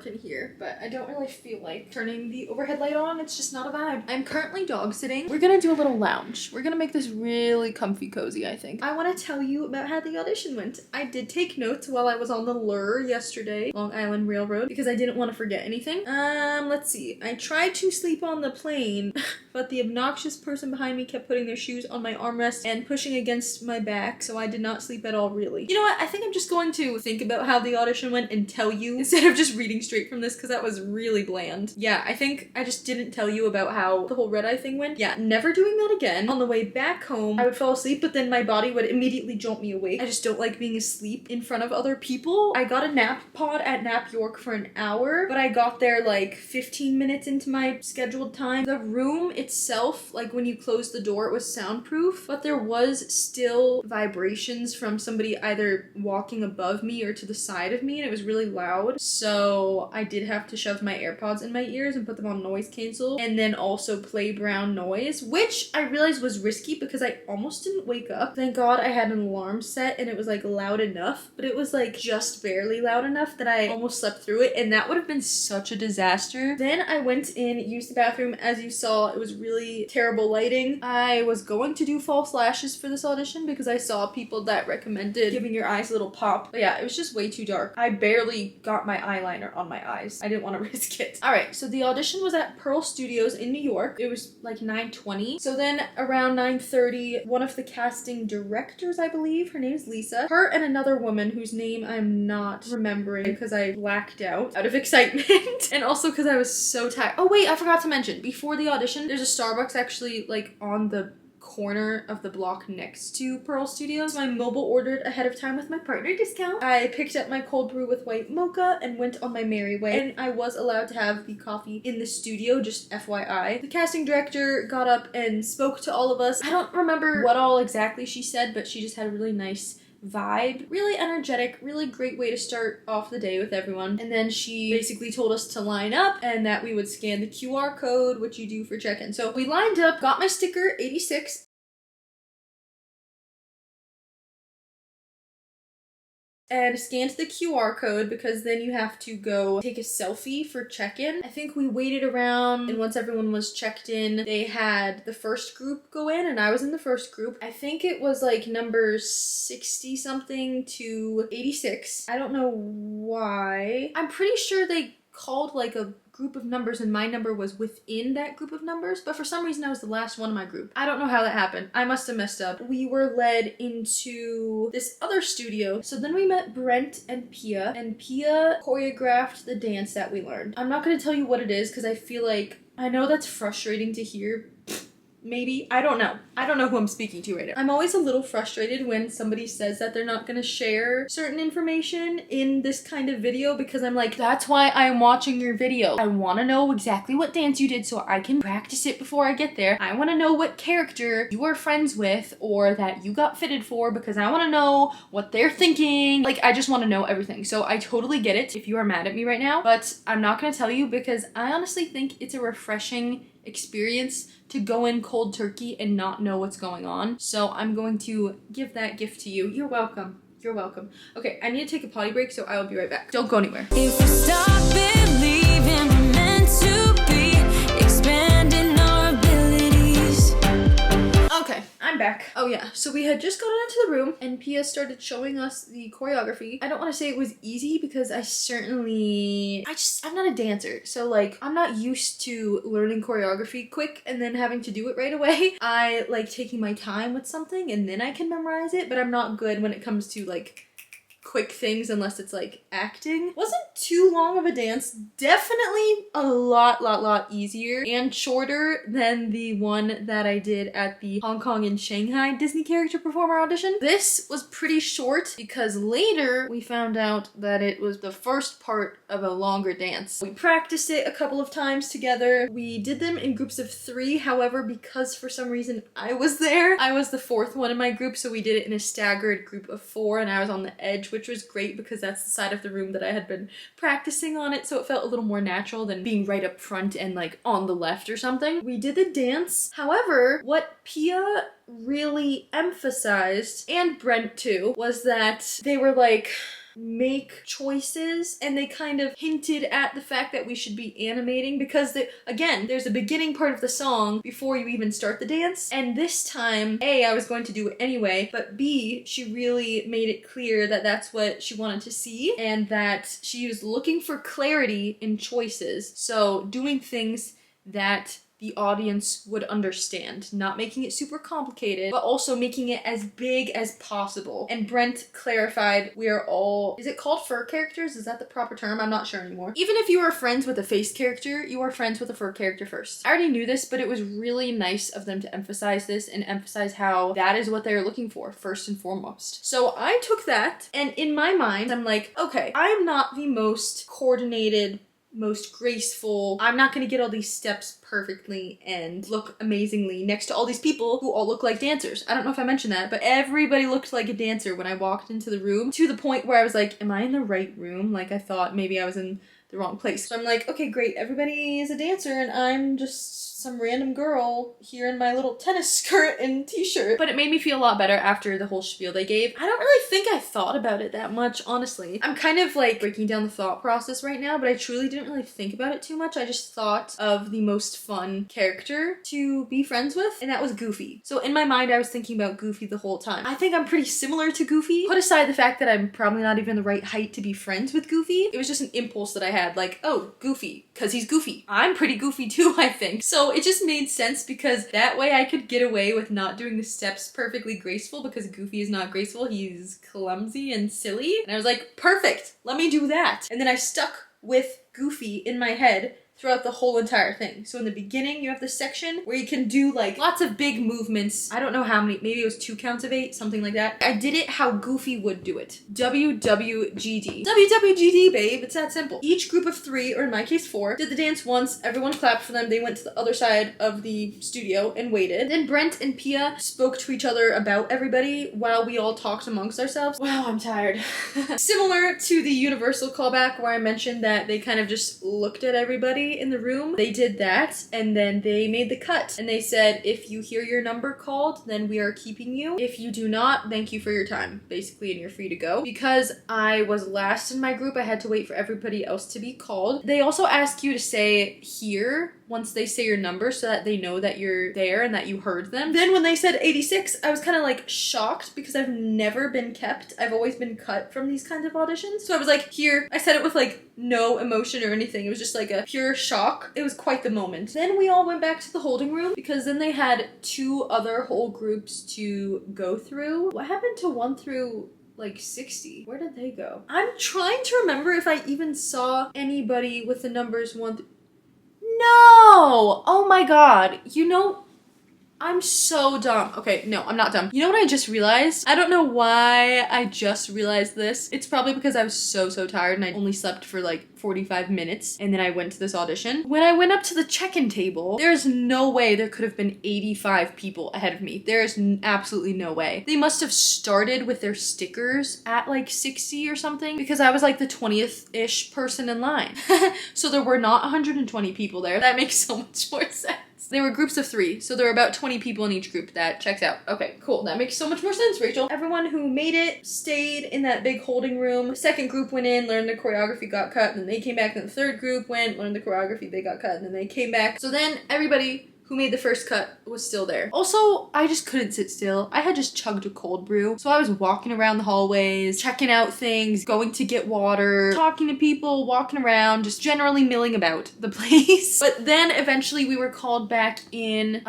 in here, but I don't really feel like turning the overhead light on. It's just not a vibe. I'm currently dog sitting. We're gonna do a little lounge. We're gonna make this really comfy cozy, I think. I want to tell you about how the audition went. I did take notes while I was on the lure yesterday, Long Island Railroad, because I didn't want to forget anything. Let's see. I tried to sleep on the plane, but the obnoxious person behind me kept putting their shoes on my armrest and pushing against my back, so I did not sleep at all, really. You know what? I think I'm just going to think about how the audition went and tell you instead of just reading straight from this, because that was really bland. Yeah, I think I just didn't tell you about how the whole red-eye thing went. Yeah, never doing that again. On the way back home, I would fall asleep, but then my body would immediately jolt me awake. I just don't like being asleep in front of other people. I got a nap pod at Nap York for an hour, but I got there like 15 minutes into my scheduled time. The room itself, like when you closed the door, it was soundproof, but there was still vibrations from somebody either walking above me or to the side of me, and it was really loud. So I did have to shove my AirPods in my ears and put them on noise cancel, and then also play brown noise, which I realized was risky because I almost didn't wake up. Thank God I had an alarm set and it was like loud enough, but it was like just barely loud enough that I almost slept through it, and that would have been such a disaster. Then I went in, used the bathroom. As you saw, it was really terrible lighting. I was going to do false lashes for this audition because I saw people that recommended giving your eyes a little pop, but yeah, it was just way too dark. I barely got my eyeliner on my eyes. I didn't want to risk it. All right, so the audition was at Pearl Studios in New York. It was like 9:20. So then around 9:30, one of the casting directors, I believe, her name is Lisa, her and another woman whose name I'm not remembering because I blacked out of excitement and also because I was so tired. Oh wait, I forgot to mention, before the audition, there's a Starbucks actually like on the corner of the block next to Pearl Studios. So I mobile ordered ahead of time with my partner discount. I picked up my cold brew with white mocha and went on my merry way, and I was allowed to have the coffee in the studio, just FYI. The casting director got up and spoke to all of us. I don't remember what all exactly she said, but she just had a really nice vibe, really energetic, really great way to start off the day with everyone. And then she basically told us to line up and that we would scan the QR code, which you do for check-in. So we lined up, got my sticker 86, and scanned the QR code because then you have to go take a selfie for check-in. I think we waited around, and once everyone was checked in, they had the first group go in, and I was in the first group. I think it was like number 60 something to 86. I don't know why. I'm pretty sure they called like a group of numbers and my number was within that group of numbers, but for some reason I was the last one in my group. I don't know how that happened. I must have messed up. We were led into this other studio. So then we met Brent and Pia choreographed the dance that we learned. I'm not going to tell you what it is because I feel like, I know that's frustrating to hear. Maybe. I don't know. I don't know who I'm speaking to right now. I'm always a little frustrated when somebody says that they're not gonna share certain information in this kind of video because I'm like, that's why I'm watching your video. I wanna know exactly what dance you did so I can practice it before I get there. I wanna know what character you are friends with or that you got fitted for because I wanna know what they're thinking. Like, I just wanna know everything. So I totally get it if you are mad at me right now, but I'm not gonna tell you because I honestly think it's a refreshing experience to go in cold turkey and not know what's going on. So I'm going to give that gift to you. You're welcome. You're welcome. Okay, I need to take a potty break, so I will be right back. Don't go anywhere. If we stop believing we're meant to be, expanding our abilities. Okay, I'm back. Oh yeah, so we had just gotten into the room and Pia started showing us the choreography. I don't want to say it was easy because I'm not a dancer. So like, I'm not used to learning choreography quick and then having to do it right away. I like taking my time with something and then I can memorize it, but I'm not good when it comes to like quick things unless it's like acting. Wasn't too long of a dance. Definitely a lot easier and shorter than the one that I did at the Hong Kong and Shanghai Disney character performer audition. This was pretty short because later we found out that it was the first part of a longer dance. We practiced it a couple of times together. We did them in groups of 3. However, because for some reason I was there, I was the 4th one in my group, so we did it in a staggered group of 4 and I was on the edge, which was great because that's the side of the room that I had been practicing on it, so it felt a little more natural than being right up front and like on the left or something. We did the dance. However, what Pia really emphasized, and Brent too, was that they were like, make choices, and they kind of hinted at the fact that we should be animating because again, there's a beginning part of the song before you even start the dance, and this time, A, I was going to do it anyway, but B, she really made it clear that that's what she wanted to see and that she was looking for clarity in choices. So doing things that the audience would understand, not making it super complicated, but also making it as big as possible. And Brent clarified we are all, is it called fur characters? Is that the proper term? I'm not sure anymore. Even if you are friends with a face character, you are friends with a fur character first. I already knew this, but it was really nice of them to emphasize this and emphasize how that is what they're looking for first and foremost. So I took that, and in my mind, I'm like, okay, I'm not the most coordinated, most graceful. I'm not gonna get all these steps perfectly and look amazingly next to all these people who all look like dancers. I don't know if I mentioned that, but everybody looked like a dancer when I walked into the room, to the point where I was like, am I in the right room? Like, I thought maybe I was in the wrong place. So I'm like, okay, great, everybody is a dancer and I'm just some random girl here in my little tennis skirt and t-shirt. But it made me feel a lot better after the whole spiel they gave. I don't really think I thought about it that much, honestly. I'm kind of like breaking down the thought process right now, but I truly didn't really think about it too much. I just thought of the most fun character to be friends with, and that was Goofy. So in my mind, I was thinking about Goofy the whole time. I think I'm pretty similar to Goofy. Put aside the fact that I'm probably not even the right height to be friends with Goofy. It was just an impulse that I had, like, oh, Goofy, because he's goofy. I'm pretty goofy too, I think. So it just made sense because that way I could get away with not doing the steps perfectly graceful, because Goofy is not graceful, he's clumsy and silly. And I was like, perfect, let me do that. And then I stuck with Goofy in my head throughout the whole entire thing. So in the beginning, you have this section where you can do like lots of big movements. I don't know how many, maybe it was 2 counts of 8, something like that. I did it how Goofy would do it. WWGD. WWGD, babe, it's that simple. Each group of 3, or in my case 4, did the dance once, everyone clapped for them, they went to the other side of the studio and waited. Then Brent and Pia spoke to each other about everybody while we all talked amongst ourselves. Wow, I'm tired. Similar to the Universal callback where I mentioned that they kind of just looked at everybody in the room. They did that, and then they made the cut, and they said, if you hear your number called, then we are keeping you. If you do not, thank you for your time, basically, and you're free to go. Because I was last in my group, I had to wait for everybody else to be called. They also ask you to say here once they say your number so that they know that you're there and that you heard them. Then when they said 86, I was kind of like shocked because I've never been kept. I've always been cut from these kinds of auditions. So I was like, here. I said it with like no emotion or anything. It was just like a pure shock. It was quite the moment. Then we all went back to the holding room because then they had 2 other whole groups to go through. What happened to 1 through like 60? Where did they go? I'm trying to remember if I even saw anybody with the numbers 1 through... No! Oh my god. You know, I'm so dumb. Okay, no, I'm not dumb. You know what I just realized? I don't know why I just realized this. It's probably because I was so tired and I only slept for like 45 minutes and then I went to this audition. When I went up to the check-in table, there's no way there could have been 85 people ahead of me. There is absolutely no way. They must have started with their stickers at like 60 or something because I was like the 20th-ish person in line. So there were not 120 people there. That makes so much more sense. They were groups of 3, so there were about 20 people in each group. That checks out. Okay, cool. That makes so much more sense, Rachel. Everyone who made it stayed in that big holding room. The second group went in, learned the choreography, got cut, and then they came back. And the third group went, learned the choreography, they got cut, and then they came back. So then everybody who made the first cut was still there. Also, I just couldn't sit still. I had just chugged a cold brew. So I was walking around the hallways, checking out things, going to get water, talking to people, walking around, just generally milling about the place. But then eventually we were called back in.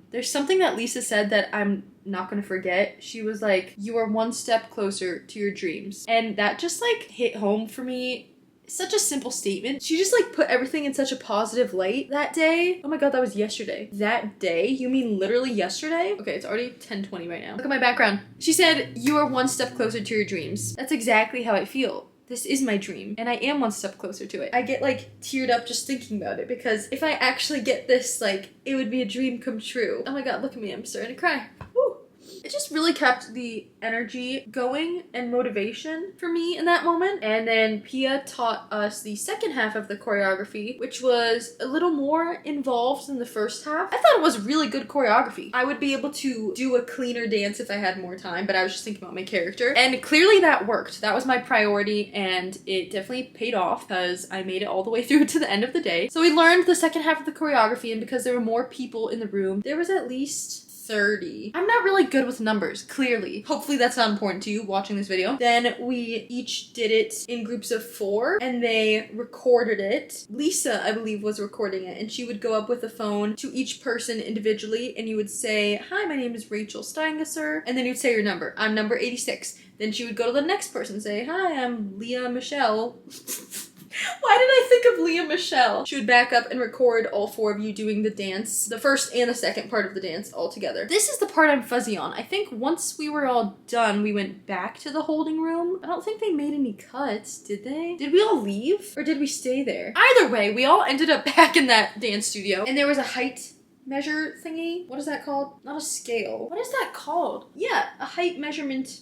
There's something that Lisa said that I'm not gonna forget. She was like, you are 1 step closer to your dreams. And that just like hit home for me. Such a simple statement. She just like put everything in such a positive light that day. Oh my god, that was yesterday. That day? You mean literally yesterday? Okay, it's already 10:20 right now. Look at my background. She said, you are 1 step closer to your dreams. That's exactly how I feel. This is my dream, and I am 1 step closer to it. I get like teared up just thinking about it because if I actually get this, like, it would be a dream come true. Oh my god, look at me, I'm starting to cry. Woo. It just really kept the energy going and motivation for me in that moment. And then Pia taught us the second half of the choreography, which was a little more involved than the first half. I thought it was really good choreography. I would be able to do a cleaner dance if I had more time, but I was just thinking about my character. And clearly that worked. That was my priority, and it definitely paid off because I made it all the way through to the end of the day. So we learned the second half of the choreography, and because there were more people in the room, there was at least 30. I'm not really good with numbers, clearly. Hopefully that's not important to you watching this video. Then we each did it in groups of 4 and they recorded it. Lisa, I believe, was recording it, and she would go up with a phone to each person individually, and you would say, "Hi, my name is Rachel Steingesser," and then you'd say your number. "I'm number 86. Then she would go to the next person and say, "Hi, I'm Leah Michelle." Why did I think of Leah Michelle? She would back up and record all 4 of you doing the dance, the first and the second part of the dance all together. This is the part I'm fuzzy on. I think once we were all done, we went back to the holding room. I don't think they made any cuts, did they? Did we all leave? Or did we stay there? Either way, we all ended up back in that dance studio, and there was a height measure thingy. What is that called? Not a scale. What is that called? Yeah, a height measurement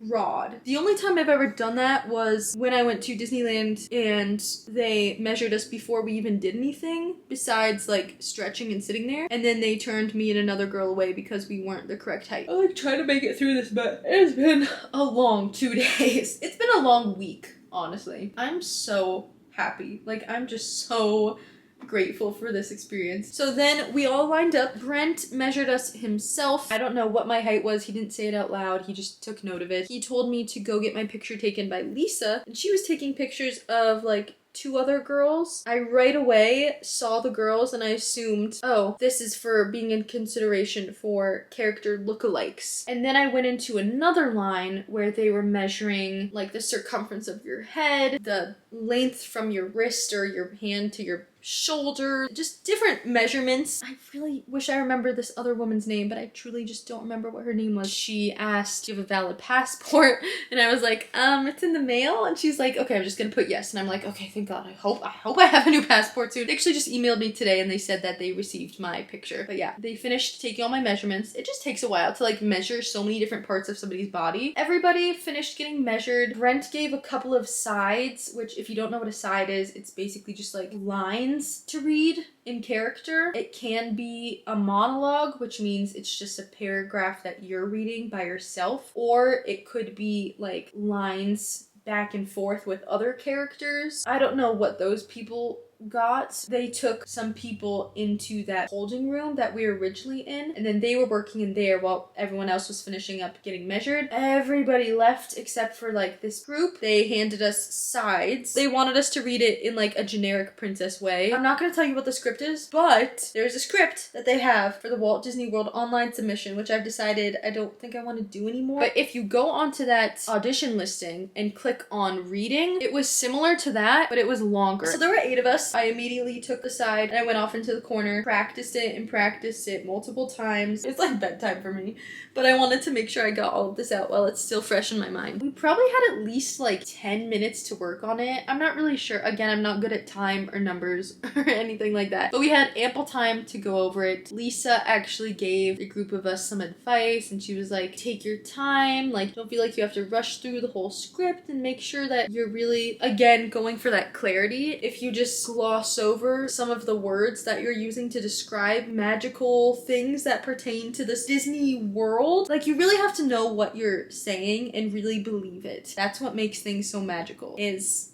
rod. The only time I've ever done that was when I went to Disneyland and they measured us before we even did anything besides like stretching and sitting there, and then they turned me and another girl away because we weren't the correct height. I like trying to make it through this, but it's been a long 2 days. It's been a long week, honestly. I'm so happy. Like, I'm just so grateful for this experience. So then we all lined up. Brent measured us himself. I don't know what my height was. He didn't say it out loud. He just took note of it. He told me to go get my picture taken by Lisa, and she was taking pictures of like 2 other girls. I right away saw the girls and I assumed, oh, this is for being in consideration for character lookalikes. And then I went into another line where they were measuring like the circumference of your head, the length from your wrist or your hand to your shoulder, just different measurements. I really wish I remember this other woman's name, but I truly just don't remember what her name was. She asked, "Do you have a valid passport?" And I was like, it's in the mail. And she's like, "Okay, I'm just gonna put yes." And I'm like, okay, thank God. I hope I have a new passport soon. They actually just emailed me today and they said that they received my picture. But yeah, they finished taking all my measurements. It just takes a while to like measure so many different parts of somebody's body. Everybody finished getting measured. Brent gave a couple of sides, which if you don't know what a side is, it's basically just like lines to read in character. It can be a monologue, which means it's just a paragraph that you're reading by yourself, or it could be like lines back and forth with other characters. I don't know what those people got. They took some people into that holding room that we were originally in, and then they were working in there while everyone else was finishing up getting measured. Everybody left except for like this group. They handed us sides. They wanted us to read it in like a generic princess way. I'm not going to tell you what the script is, but there's a script that they have for the Walt Disney World online submission, which I've decided I don't think I want to do anymore. But if you go onto that audition listing and click on reading, it was similar to that, but it was longer. So there were 8 of us. I immediately took the side and I went off into the corner, practiced it multiple times. It's like bedtime for me, but I wanted to make sure I got all of this out while it's still fresh in my mind. We probably had at least like 10 minutes to work on it. I'm not really sure. Again, I'm not good at time or numbers or anything like that, but we had ample time to go over it. Lisa actually gave a group of us some advice, and she was like, take your time, like don't feel like you have to rush through the whole script, and make sure that you're really, again, going for that clarity. If you just gloss over some of the words that you're using to describe magical things that pertain to this Disney world, like you really have to know what you're saying and really believe it. That's what makes things so magical, is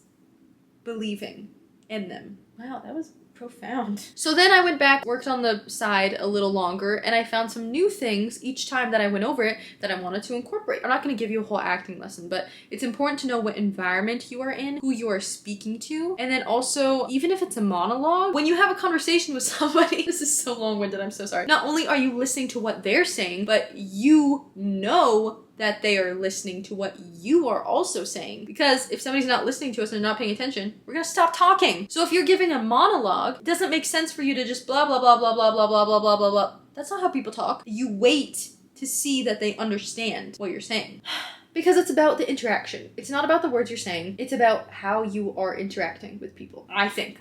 believing in them. Wow, that was profound. So then I went back, worked on the side a little longer, and I found some new things each time that I went over it that I wanted to incorporate. I'm not going to give you a whole acting lesson, but it's important to know what environment you are in, who you are speaking to, and then also, even if it's a monologue, when you have a conversation with somebody, this is so long-winded, I'm so sorry. Not only are you listening to what they're saying, but you know that they are listening to what you are also saying. Because if somebody's not listening to us and not paying attention, we're gonna stop talking. So if you're giving a monologue, it doesn't make sense for you to just blah, blah, blah, blah, blah, blah, blah, blah, blah, blah, blah. That's not how people talk. You wait to see that they understand what you're saying. Because it's about the interaction. It's not about the words you're saying. It's about how you are interacting with people. I think.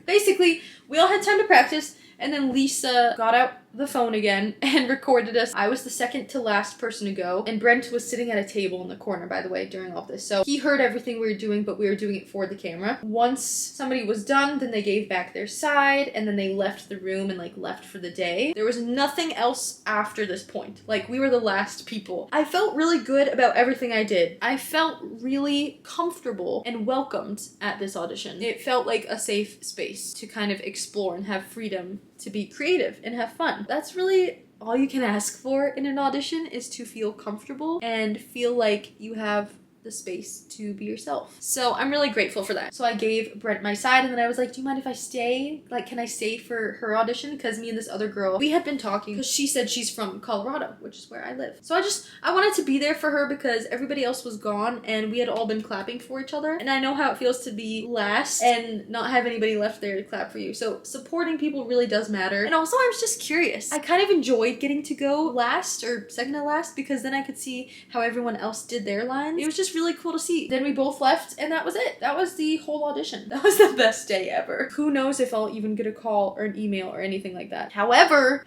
Basically, we all had time to practice, and then Lisa got out the phone again and recorded us. I was the second to last person to go, and Brent was sitting at a table in the corner, by the way, during all this. So he heard everything we were doing, but we were doing it for the camera. Once somebody was done, then they gave back their side, and then they left the room and like left for the day. There was nothing else after this point. Like, we were the last people. I felt really good about everything I did. I felt really comfortable and welcomed at this audition. It felt like a safe space to kind of explore and have freedom to be creative and have fun. That's really all you can ask for in an audition, is to feel comfortable and feel like you have the space to be yourself. So I'm really grateful for that. So I gave Brent my side, and then I was like, do you mind if I stay? Like, can I stay for her audition? Because me and this other girl, we had been talking, because she said she's from Colorado, which is where I live. So I wanted to be there for her because everybody else was gone and we had all been clapping for each other. And I know how it feels to be last and not have anybody left there to clap for you. So supporting people really does matter. And also, I was just curious. I kind of enjoyed getting to go last or second to last, because then I could see how everyone else did their lines. It was just really cool to see. Then we both left, and that was it. That was the whole audition. That was the best day ever. Who knows if I'll even get a call or an email or anything like that. However,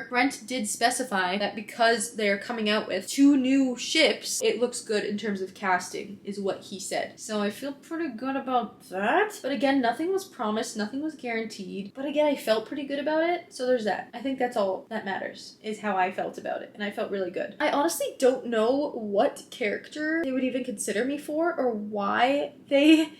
Brent did specify that because they're coming out with 2 new ships, it looks good in terms of casting, is what he said. So I feel pretty good about that. But again, nothing was promised, nothing was guaranteed. But again, I felt pretty good about it. So there's that. I think that's all that matters, is how I felt about it. And I felt really good. I honestly don't know what character they would even consider me for, or why they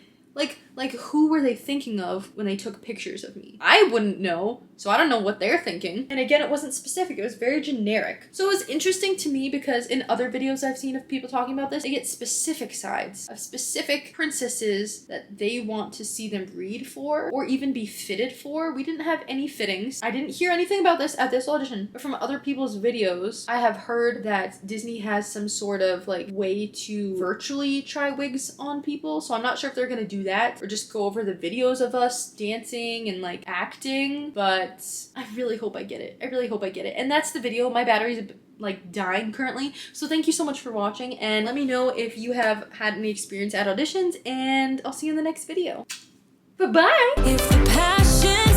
like who were they thinking of when they took pictures of me. I wouldn't know, so I don't know what they're thinking. And again, it wasn't specific, it was very generic. So it was interesting to me because in other videos I've seen of people talking about this, they get specific sides of specific princesses that they want to see them read for or even be fitted for. We didn't have any fittings. I didn't hear anything about this at this audition, but from other people's videos, I have heard that Disney has some sort of like way to virtually try wigs on people. So I'm not sure if they're gonna do that or just go over the videos of us dancing and like acting, but I really hope I get it. I really hope I get it. And that's the video. My battery's like dying currently. So thank you so much for watching, and let me know if you have had any experience at auditions, and I'll see you in the next video. Bye-bye! If the passion